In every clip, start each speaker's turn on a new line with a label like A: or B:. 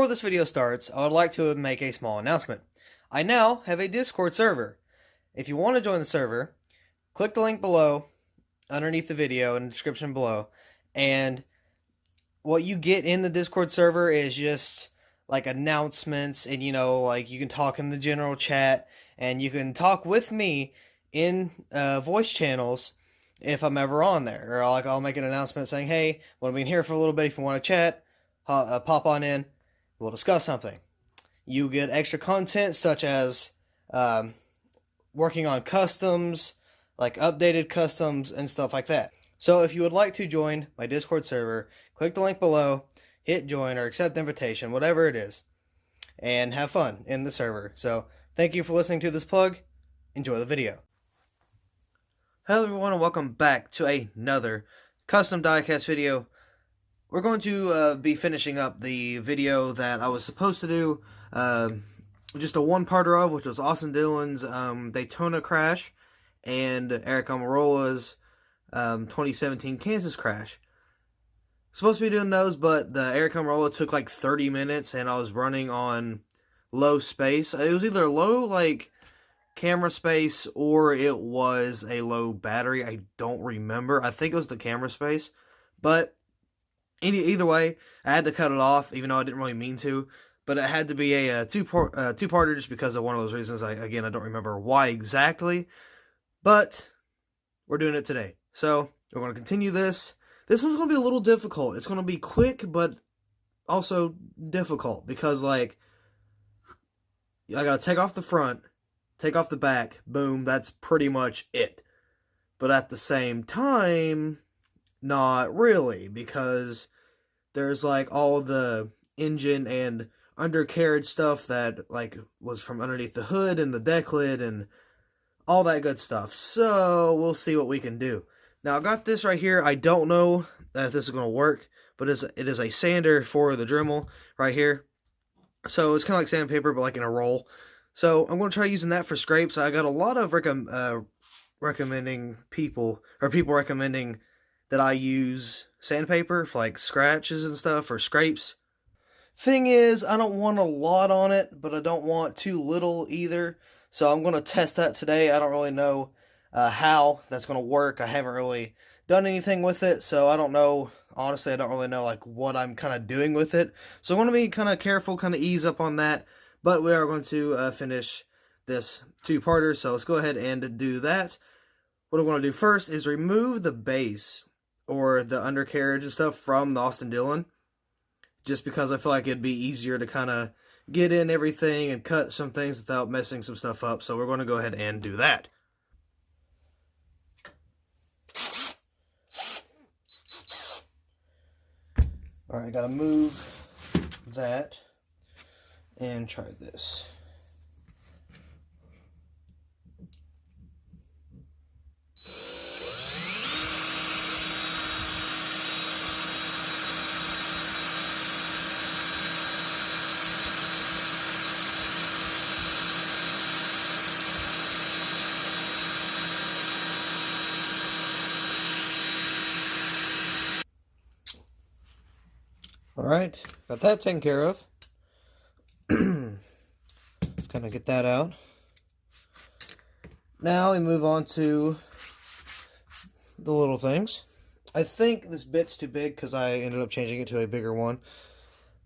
A: this video starts, I would like to make a small announcement. I now have a Discord server. If you want to join the server, click the link below, underneath the video, in the description below, and what you get in the Discord server is just like announcements, and like you can talk in the general chat, and you can talk with me in voice channels if I'm ever on there, or I'll make an announcement saying, hey, we'll be in here for a little bit. If you want to chat, pop on in, we'll discuss something. You get extra content such as working on customs, like updated customs and stuff like that. So if you would like to join my Discord server, click the link below, hit join or accept invitation, whatever it is, and have fun in the server. So thank you for listening to this plug. Enjoy the video. Hello everyone, and welcome back to another custom diecast video. We're going to be finishing up the video that I was supposed to do, just a one-parter of, which was Austin Dillon's Daytona crash and Eric Almirola's 2017 Kansas crash. Supposed to be doing those, but the Eric Almirola took like 30 minutes, and I was running on low space. It was either low, like, camera space, or it was a low battery. I don't remember. I think it was the camera space, but either way, I had to cut it off, even though I didn't really mean to. But it had to be a two-parter just because of one of those reasons. I don't remember why exactly, but we're doing it today. So we're going to continue this. This one's going to be a little difficult. It's going to be quick, but also difficult because, like, I got to take off the front, take off the back, boom, that's pretty much it. But at the same time, not really, because there's, like, all the engine and undercarriage stuff that, like, was from underneath the hood and the deck lid and all that good stuff. So we'll see what we can do. Now, I got this right here. I don't know if this is going to work, but it is a sander for the Dremel right here. So it's kind of like sandpaper, but like in a roll. So I'm going to try using that for scrapes. I got a lot of recommending people recommending that I use sandpaper for like scratches and stuff or scrapes. Thing is, I don't want a lot on it, but I don't want too little either. So I'm going to test that today. I don't really know how that's going to work. I haven't really done anything with it, so I don't know. Honestly, I don't really know like what I'm kind of doing with it. So I'm going to be kind of careful, kind of ease up on that. But we are going to finish this two-parter, so let's go ahead and do that. What I'm going to do first is remove the base or the undercarriage and stuff from the Austin Dillon, just because I feel like it'd be easier to kind of get in everything and cut some things without messing some stuff up. So we're going to go ahead and do that. Alright, gotta move that and try this. Alright, got that taken care of. Kind of get that out. Now we move on to the little things. I think this bit's too big because I ended up changing it to a bigger one.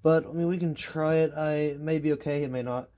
A: But, I mean, we can try it. It may be okay, it may not.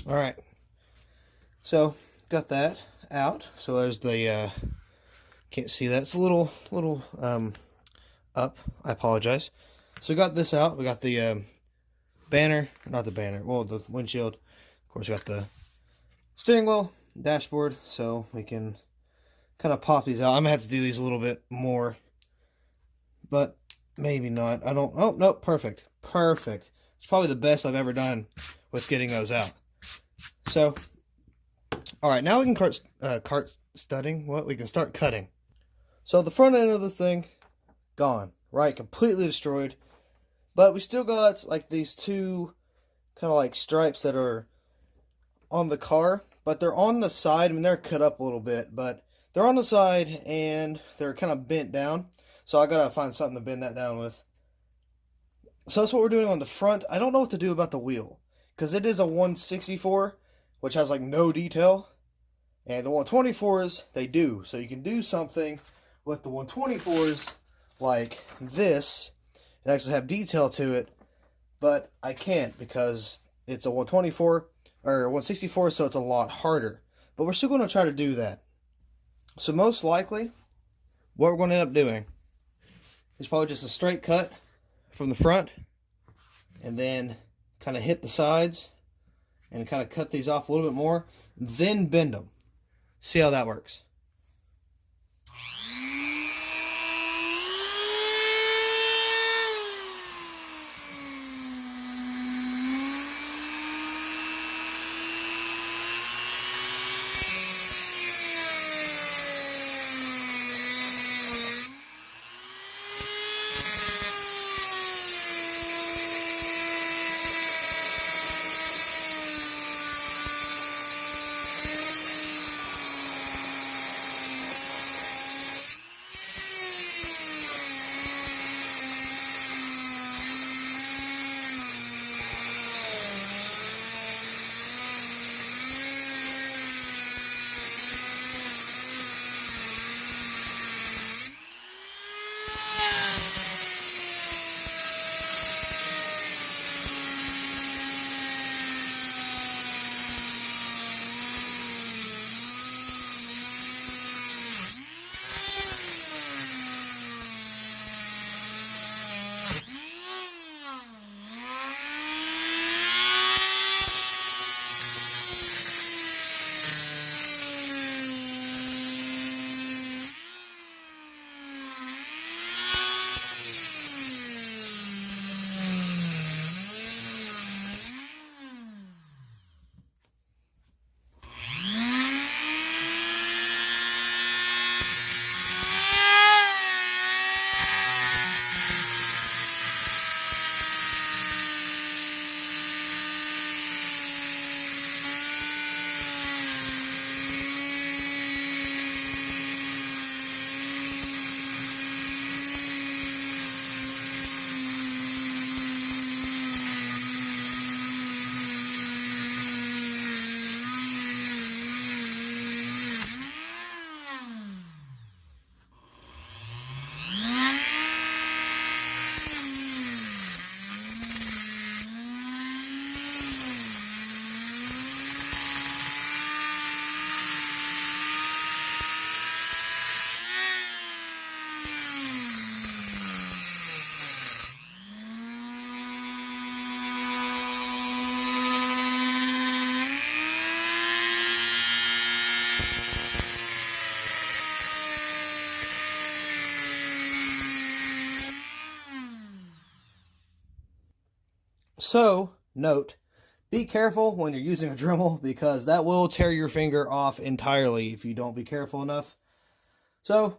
A: Alright, so got that out. So there's the, can't see that. It's a little up. I apologize. So we got this out. We got the banner, not the banner, well, the windshield. Of course, got the steering wheel, dashboard, so we can kind of pop these out. I'm going to have to do these a little bit more, but maybe not. I don't, oh, no, perfect. Perfect. It's probably the best I've ever done with getting those out. So, all right, now we can we can start cutting. So the front end of this thing, gone, right? Completely destroyed. But we still got like these two kind of like stripes that are on the car, but they're on the side. I mean, they're cut up a little bit, but they're on the side and they're kind of bent down. So I gotta find something to bend that down with. So that's what we're doing on the front. I don't know what to do about the wheel, because it is a 164, which has like no detail. And the 124s, they do. So you can do something with the 124s like this and actually have detail to it. But I can't because it's a 124 or 164, so it's a lot harder. But we're still going to try to do that. So most likely, what we're going to end up doing is probably just a straight cut from the front, and then kind of hit the sides and kind of cut these off a little bit more, then bend them. See how that works. So, note, be careful when you're using a Dremel, because that will tear your finger off entirely if you don't be careful enough. So,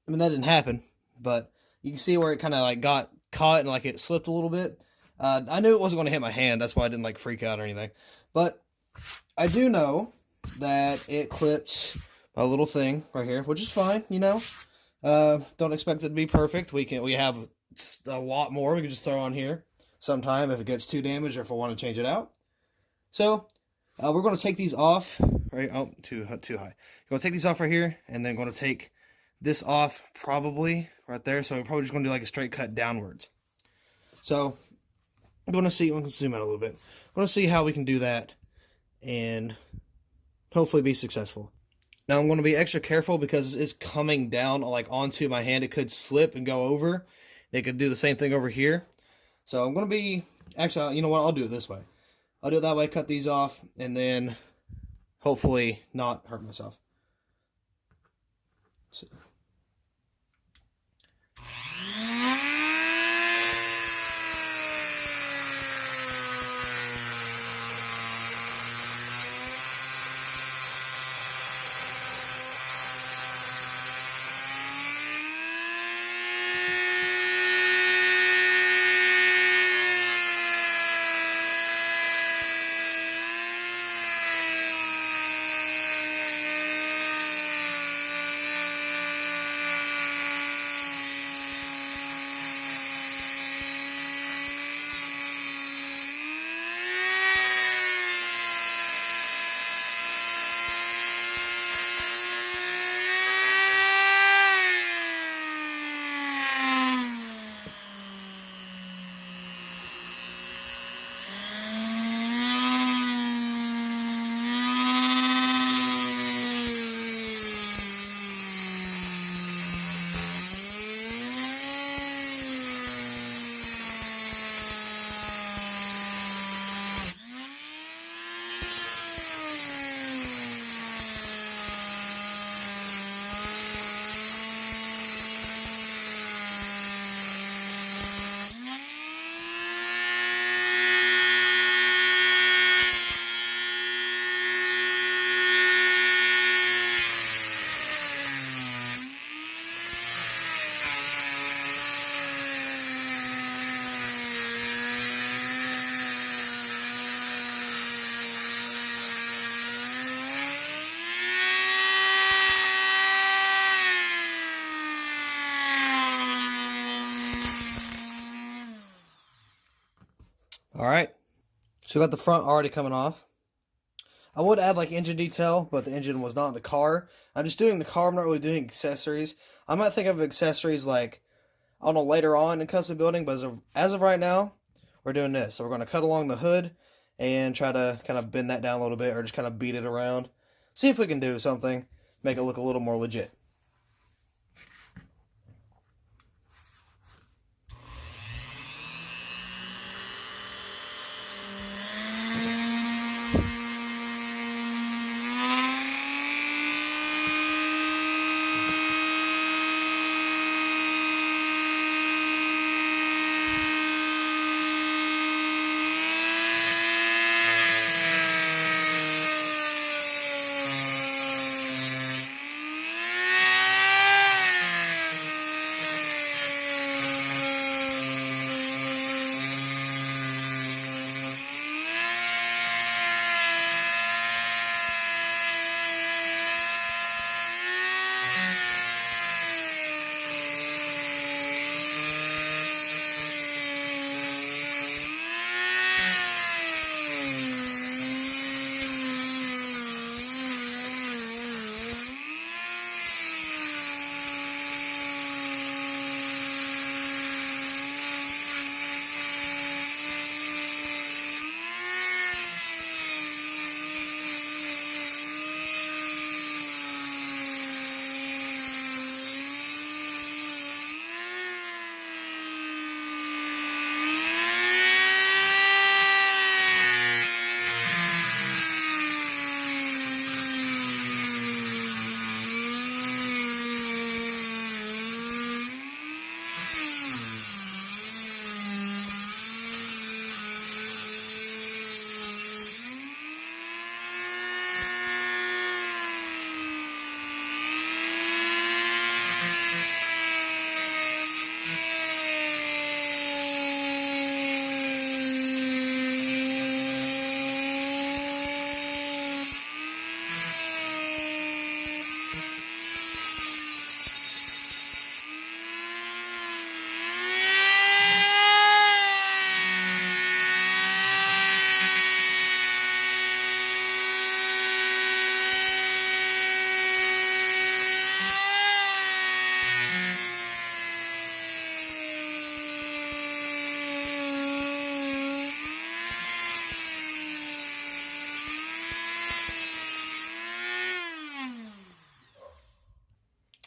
A: I mean, that didn't happen, but you can see where it kind of like got caught and like it slipped a little bit. I knew it wasn't going to hit my hand, that's why I didn't like freak out or anything. But I do know that it clips a little thing right here, which is fine, you know. Don't expect it to be perfect. We have a lot more we can just throw on here sometime if it gets too damaged or if I want to change it out. So we're going to take these off. Right? Oh, too high. You're going to take these off right here, and then going to take this off probably right there. So we're probably just going to do like a straight cut downwards. So I'm going to see. We can zoom out a little bit. I'm going to see how we can do that and hopefully be successful. Now I'm going to be extra careful because it's coming down like onto my hand. It could slip and go over. They could do the same thing over here. So I'm going to be Actually, you know what? I'll do it this way. I'll do it that way, cut these off, and then hopefully not hurt myself. So. Alright, so we got the front already coming off. I would add like engine detail, but the engine was not in the car. I'm just doing the car, I'm not really doing accessories. I might think of accessories like, I don't know, later on in custom building, but as of right now, we're doing this. So we're going to cut along the hood and try to kind of bend that down a little bit, or just kind of beat it around. See if we can do something, make it look a little more legit.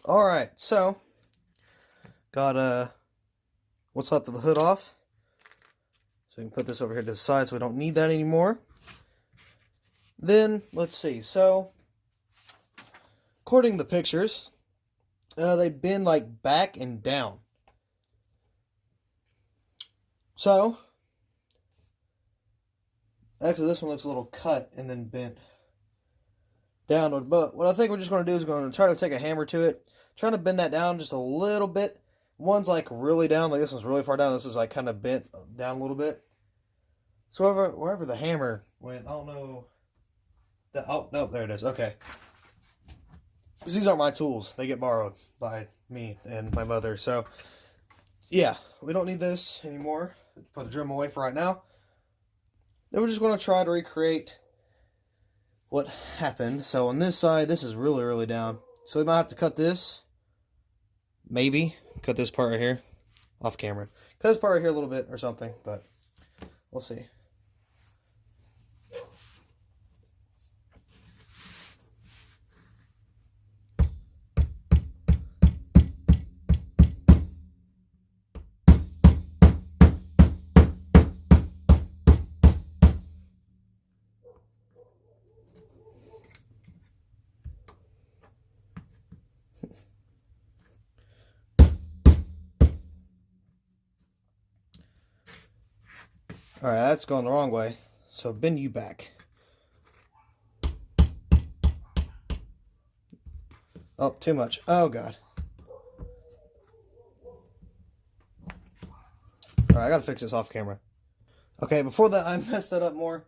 A: Alright, so got what's left of the hood off. So So we can put this over here to the side so we don't need that anymore. Then, let's see. So, according to the pictures, they bend like back and down. So, actually this one looks a little cut and then bent downward. But what I think we're just going to do is going to try to take a hammer to it, trying to bend that down just a little bit. One's like really down, like this one's really far down. This is like kind of bent down a little bit. So wherever the hammer went, I don't know. Oh, no, there it is. Okay. Because these aren't my tools. They get borrowed by me and my mother. So, yeah, we don't need this anymore. Put the drum away for right now. Then we're just going to try to recreate what happened. So on this side, this is really, really down. So we might have to cut this. Maybe. Cut this part right here. Off camera. Cut this part right here a little bit or something. But we'll see. Alright, that's going the wrong way. So bend you back. Oh, too much. Oh, God. Alright, I gotta fix this off camera. Okay, before that, I messed that up more.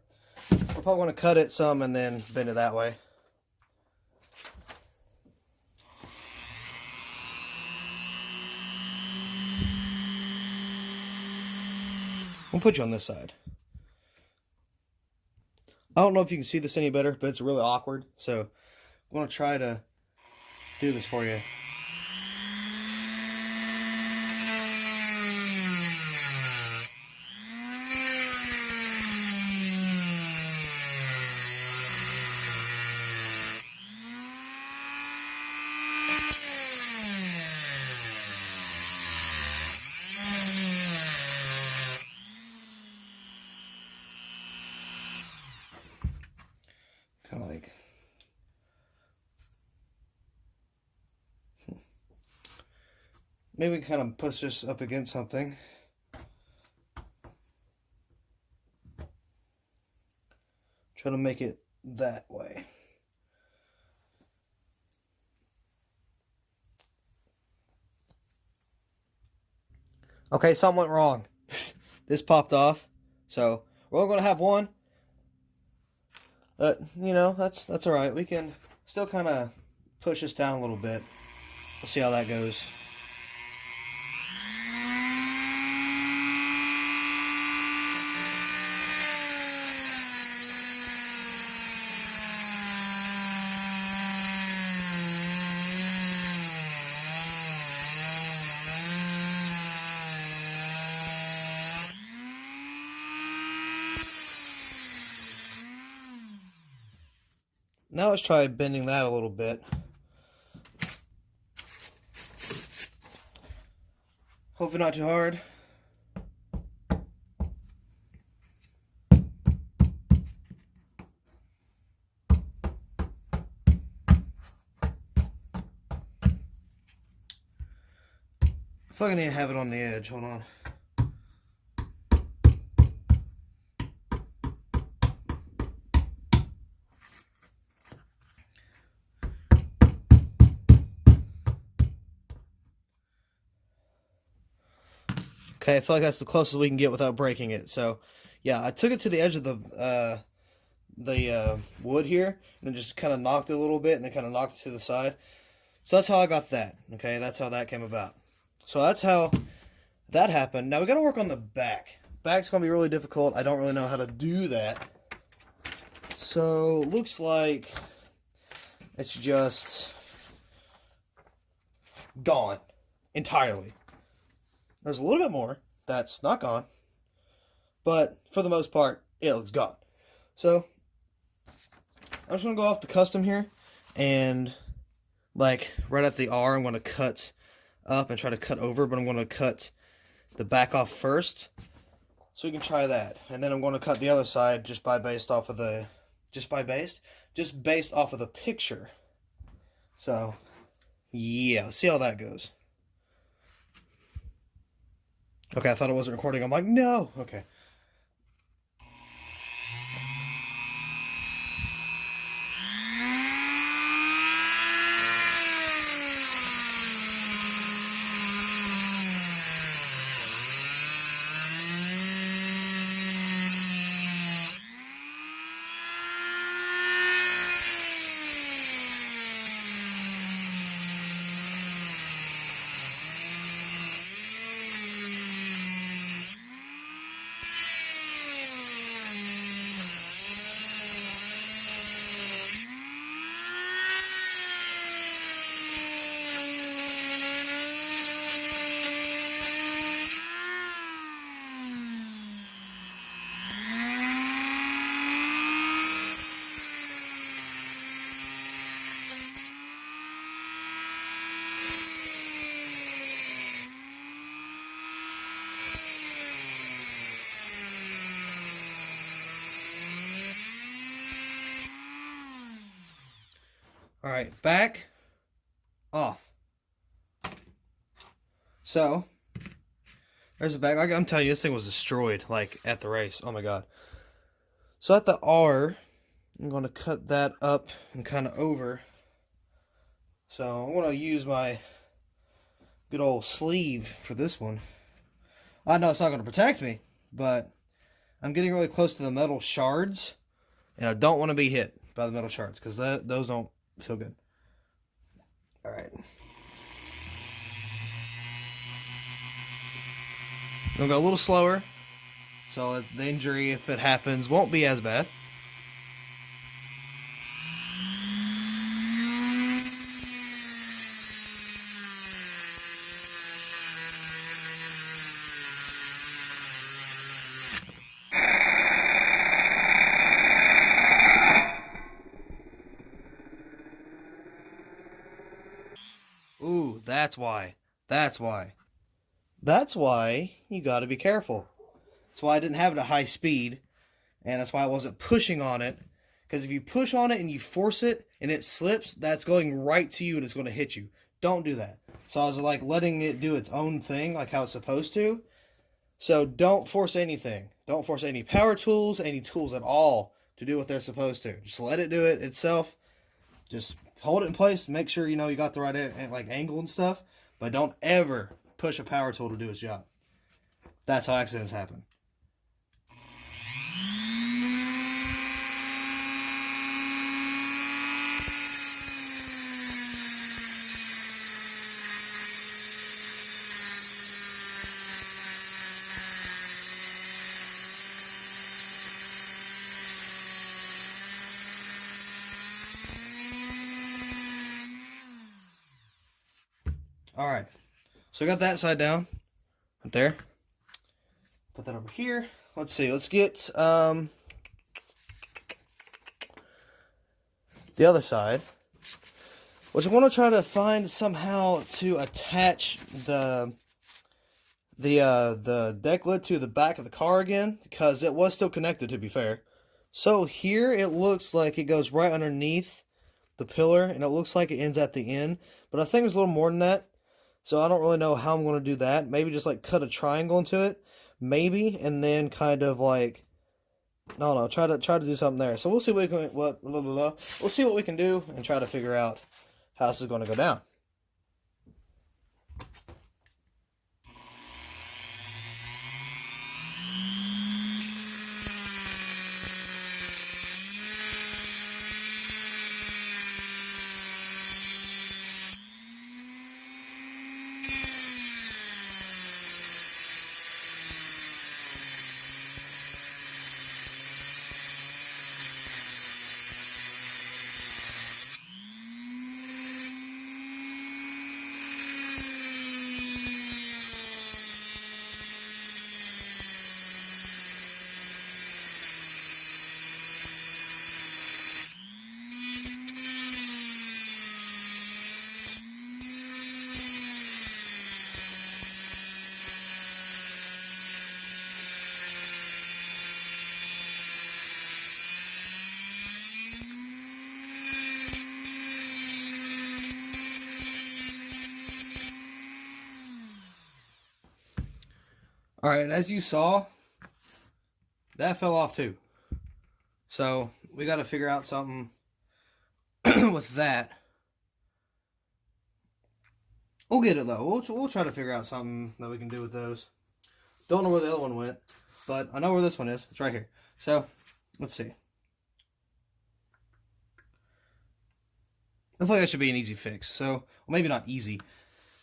A: We're probably going to cut it some and then bend it that way. We'll put you on this side. I don't know if you can see this any better, but it's really awkward. So I'm going to try to do this for you. Kind of like, maybe we can kind of push this up against something. Try to make it that way. Okay, something went wrong. This popped off. So we're only going to have one. But, you know, that's all right. We can still kind of push this down a little bit. We'll see how that goes. Now let's try bending that a little bit. Hopefully not too hard. I feel like I need to have it on the edge. Hold on. Okay, I feel like that's the closest we can get without breaking it. So, yeah, I took it to the edge of the wood here, and then just kind of knocked it a little bit, and then kind of knocked it to the side. So that's how I got that. Okay, that's how that came about. So that's how that happened. Now we got to work on the back. Back's gonna be really difficult. I don't really know how to do that. So looks like it's just gone entirely. There's a little bit more that's not gone, but for the most part, it looks gone. So I'm just gonna go off the custom here, and like right at the R, I'm gonna cut up and try to cut over, but I'm gonna cut the back off first. So we can try that. And then I'm going to cut the other side just based off of the picture. So yeah, let's see how that goes. Okay, I thought it wasn't recording. I'm like, no. Okay. All right, back off. So there's the back. I'm telling you, this thing was destroyed like at the race. Oh my god. So at the R, I'm going to cut that up and kind of over. So I'm going to use my good old sleeve for this one. I know it's not going to protect me, but I'm getting really close to the metal shards, and I don't want to be hit by the metal shards because those don't feel good. All right. I'm going to go a little slower, so the injury, if it happens, won't be as bad. Ooh, that's why. That's why. That's why you got to be careful. That's why I didn't have it at high speed, and that's why I wasn't pushing on it. Because if you push on it and you force it and it slips, that's going right to you and it's going to hit you. Don't do that. So I was like letting it do its own thing, like how it's supposed to. So don't force anything. Don't force any power tools, any tools at all to do what they're supposed to. Just let it do it itself. Just hold it in place. Make sure you know you got the right angle and stuff. But don't ever push a power tool to do its job. That's how accidents happen. Alright, so I got that side down, right there. Put that over here. Let's see, let's get the other side, which I want to try to find somehow to attach the deck lid to the back of the car again, because it was still connected, to be fair. So here it looks like it goes right underneath the pillar, and it looks like it ends at the end, but I think there's a little more than that. So I don't really know how I'm going to do that. Maybe just like cut a triangle into it, maybe, and then kind of like, no, try to do something there. So we'll see what we can, we'll see what we can do and try to figure out how this is going to go down. Alright, as you saw, that fell off too. So, we got to figure out something with that. We'll get it though. We'll try to figure out something that we can do with those. Don't know where the other one went, but I know where this one is. It's right here. So, let's see. I feel like that should be an easy fix. So, well, maybe not easy,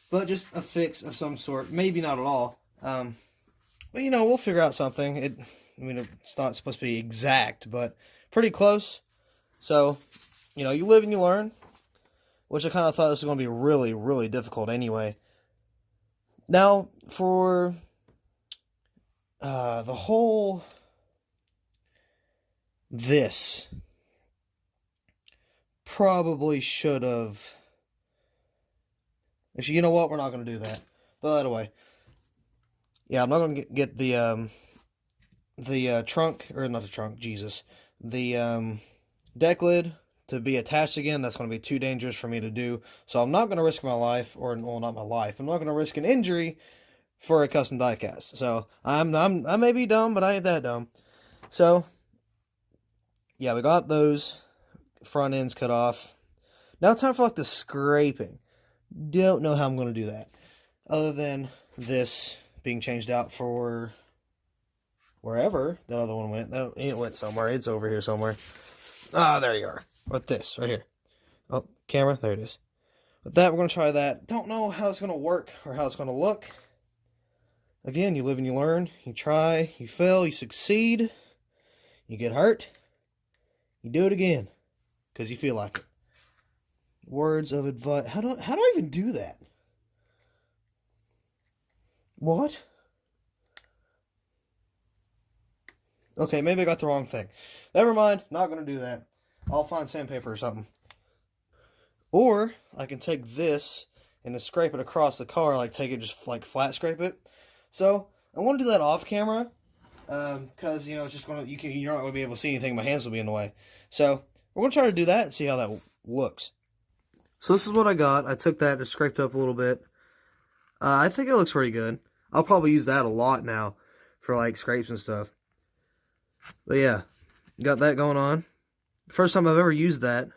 A: but just a fix of some sort. Maybe not at all. But you know, we'll figure out something. I mean, it's not supposed to be exact, but pretty close. So, you know, you live and you learn, which I kind of thought this was going to be really, really difficult anyway. Now, for the whole this probably should have. Actually, you know what? We're not going to do that. Throw that away. Yeah, I'm not going to get the trunk, or not the trunk, Jesus. The deck lid to be attached again. That's going to be too dangerous for me to do. So I'm not going to risk my life, or, well, not my life. I'm not going to risk an injury for a custom diecast. So I may be dumb, but I ain't that dumb. So, yeah, we got those front ends cut off. Now it's time for like the scraping. Don't know how I'm going to do that. Other than this being changed out for wherever that other one went. It went somewhere. It's over here somewhere. Ah, there you are. With this, right here. Oh, camera. There it is. With that, we're going to try that. Don't know how it's going to work or how it's going to look. Again, you live and you learn. You try. You fail. You succeed. You get hurt. You do it again. Because you feel like it. Words of advice. How do I even do that? What? Okay, maybe I got the wrong thing. Never mind. Not going to do that. I'll find sandpaper or something. Or I can take this and just scrape it across the car, like take it, just like flat scrape it. So I want to do that off camera, because you know it's just gonna you're not gonna be able to see anything. My hands will be in the way. So we're gonna try to do that and see how that looks. So this is what I got. I took that and scraped up a little bit. I think it looks pretty good. I'll probably use that a lot now for like scrapes and stuff. But yeah, got that going on. First time I've ever used that.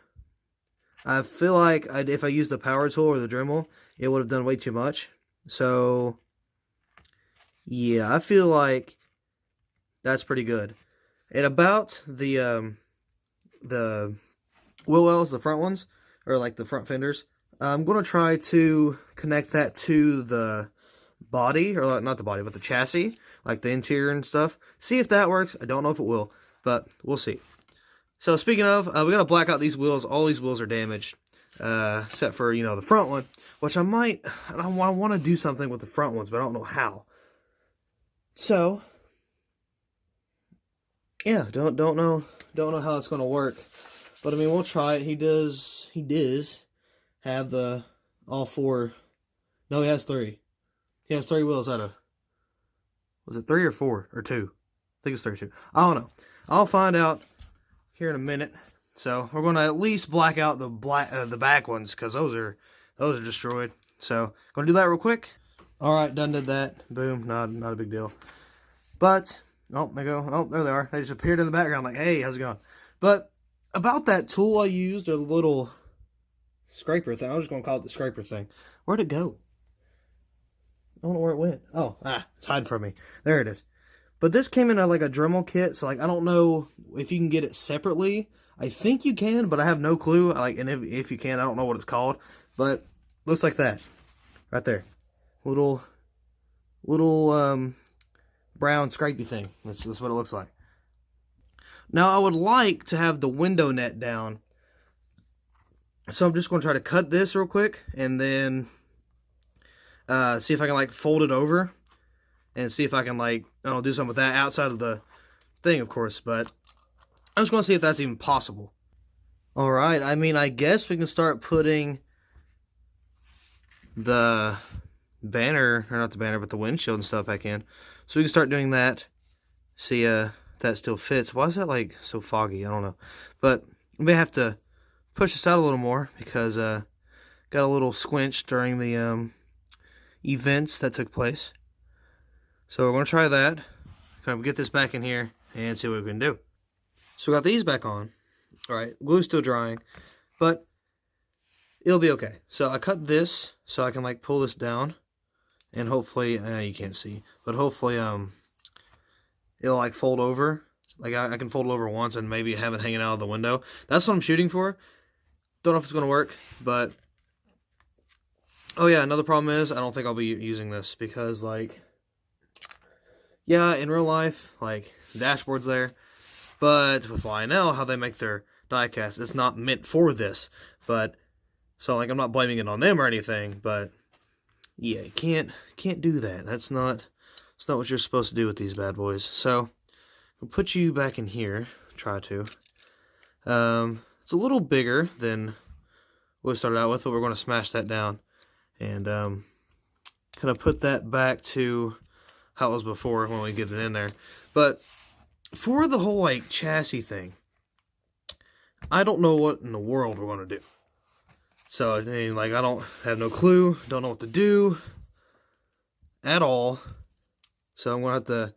A: I feel like if I used the power tool or the Dremel, it would have done way too much. So yeah, I feel like that's pretty good. And about the wheel wells, the front ones, or like the front fenders, I'm going to try to connect that to the body, or not the body, but the chassis, like the interior and stuff. See if that works. I don't know if it will, but we'll see. So speaking of, we got to black out these wheels. All these wheels are damaged, except for, you know, the front one, which I want to do something with the front ones, but I don't know how. So, yeah, don't know how it's going to work. But I mean, we'll try it. He does have the all four. No, he has three. He has 3 wheels out of, was it 3 or 4 or 2? I think it's 32. I don't know. I'll find out here in a minute. So we're going to at least black out the back ones, because those are destroyed. So going to do that real quick. All right, done did that. Boom. Not a big deal. But oh, there go. Oh, there they are. They just appeared in the background like, hey, how's it going? But about that tool I used, or the little scraper thing. I'm just going to call it the scraper thing. Where'd it go? I don't know where it went. Oh, it's hiding from me. There it is. But this came in like a Dremel kit, so like I don't know if you can get it separately. I think you can, but I have no clue. Like, and if you can, I don't know what it's called. But looks like that, right there. Little brown scrapey thing. That's what it looks like. Now I would like to have the window net down, so I'm just going to try to cut this real quick, and then see if I can like fold it over, and see if I can like, I don't know, do something with that outside of the thing, of course. But I'm just going to see if that's even possible. All right, I mean, I guess we can start putting the banner, or not the banner, but the windshield and stuff back in. So we can start doing that. See if that still fits. Why is that like so foggy? I don't know. But we may have to push this out a little more, because got a little squinch during the events that took place. So we're going to try that. Kind of get this back in here and see what we can do. So we got these back on. Alright, glue's still drying, but it'll be okay. So I cut this so I can like pull this down, and hopefully, you can't see, but hopefully it'll like fold over. Like I can fold it over once and maybe have it hanging out of the window. That's what I'm shooting for. Don't know if it's going to work, but oh yeah, another problem is I don't think I'll be using this because like, yeah, in real life, like the dashboard's there, but with Lionel, how they make their diecast, it's not meant for this. But so like I'm not blaming it on them or anything, but yeah, you can't do that. That's not what you're supposed to do with these bad boys. So I'll put you back in here. Try to. It's a little bigger than what we started out with, but we're going to smash that down and kind of put that back to how it was before when we get it in there. But for the whole like chassis thing, I don't know what in the world we're going to do. So I mean, like I don't have no clue, don't know what to do at all. So I'm going to have to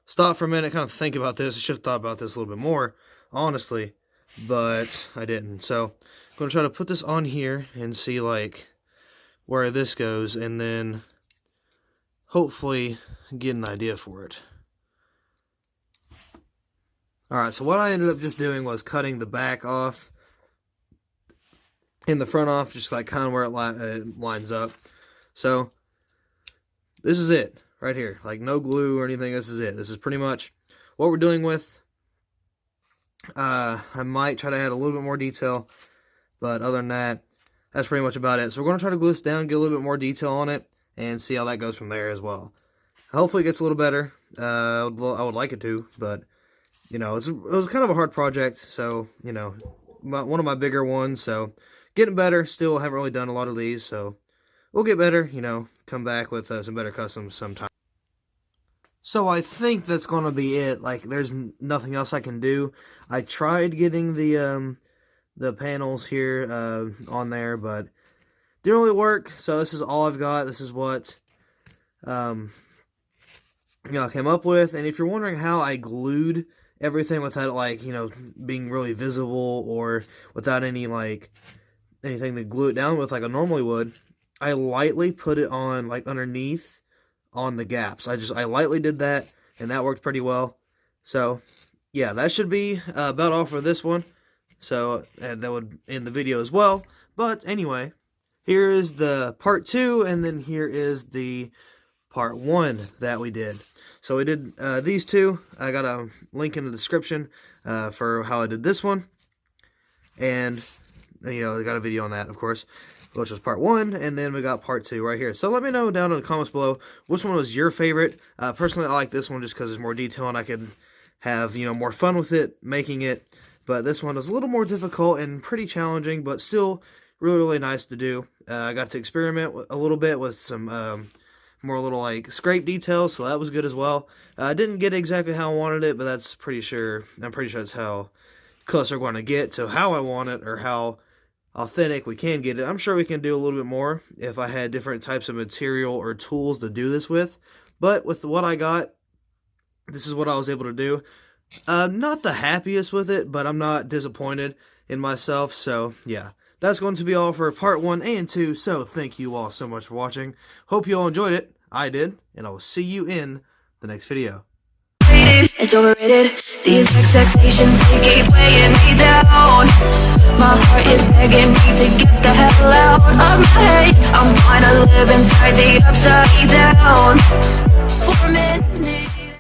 A: stop for a minute, kind of think about this. I should have thought about this a little bit more, honestly, but I didn't. So I'm going to try to put this on here and see like where this goes, and then hopefully get an idea for it. Alright, so what I ended up just doing was cutting the back off and the front off, just like kind of where it lines up. So this is it right here, like no glue or anything. This is it. This is pretty much what we're dealing with. I might try to add a little bit more detail, but other than that, that's pretty much about it. So we're going to try to glue this down, get a little bit more detail on it, and see how that goes from there as well. Hopefully it gets a little better. I would like it to, but you know, it was kind of a hard project. So you know, one of my bigger ones. So getting better. Still haven't really done a lot of these, so we'll get better. You know, come back with some better customs sometime. So I think that's gonna be it. Like, there's nothing else I can do. I tried getting the panels here on there, but didn't really work. So this is all I've got. This is what I came up with. And if you're wondering how I glued everything without like being really visible or without any like anything to glue it down with like I normally would, I lightly put it on like underneath on the gaps. I lightly did that, and that worked pretty well. So yeah, that should be about all for this one. So and that would end the video as well. But anyway, here is the part 2, and then here is the part 1 that we did. So we did these two. I got a link in the description for how I did this one, and I got a video on that, of course, which was part 1, and then we got part 2 right here. So let me know down in the comments below which one was your favorite. Personally, I like this one just because there's more detail and I could have more fun with it, making it. But this one was a little more difficult and pretty challenging, but still really, really nice to do. I got to experiment a little bit with some more little like scrape details, so that was good as well. I didn't get exactly how I wanted it, but I'm pretty sure that's how close we're going to get to how I want it, or how authentic we can get it. I'm sure we can do a little bit more if I had different types of material or tools to do this with, but with what I got, this is what I was able to do. Not the happiest with it, but I'm not disappointed in myself. So yeah, that's going to be all for part 1 and 2. So thank you all so much for watching. Hope you all enjoyed it. I did, and I will see you in the next video.
B: It's overrated. These expectations, they keep weighing me down. My heart is begging me to get the hell out of my head. I'm trying to live inside the upside down. For a minute.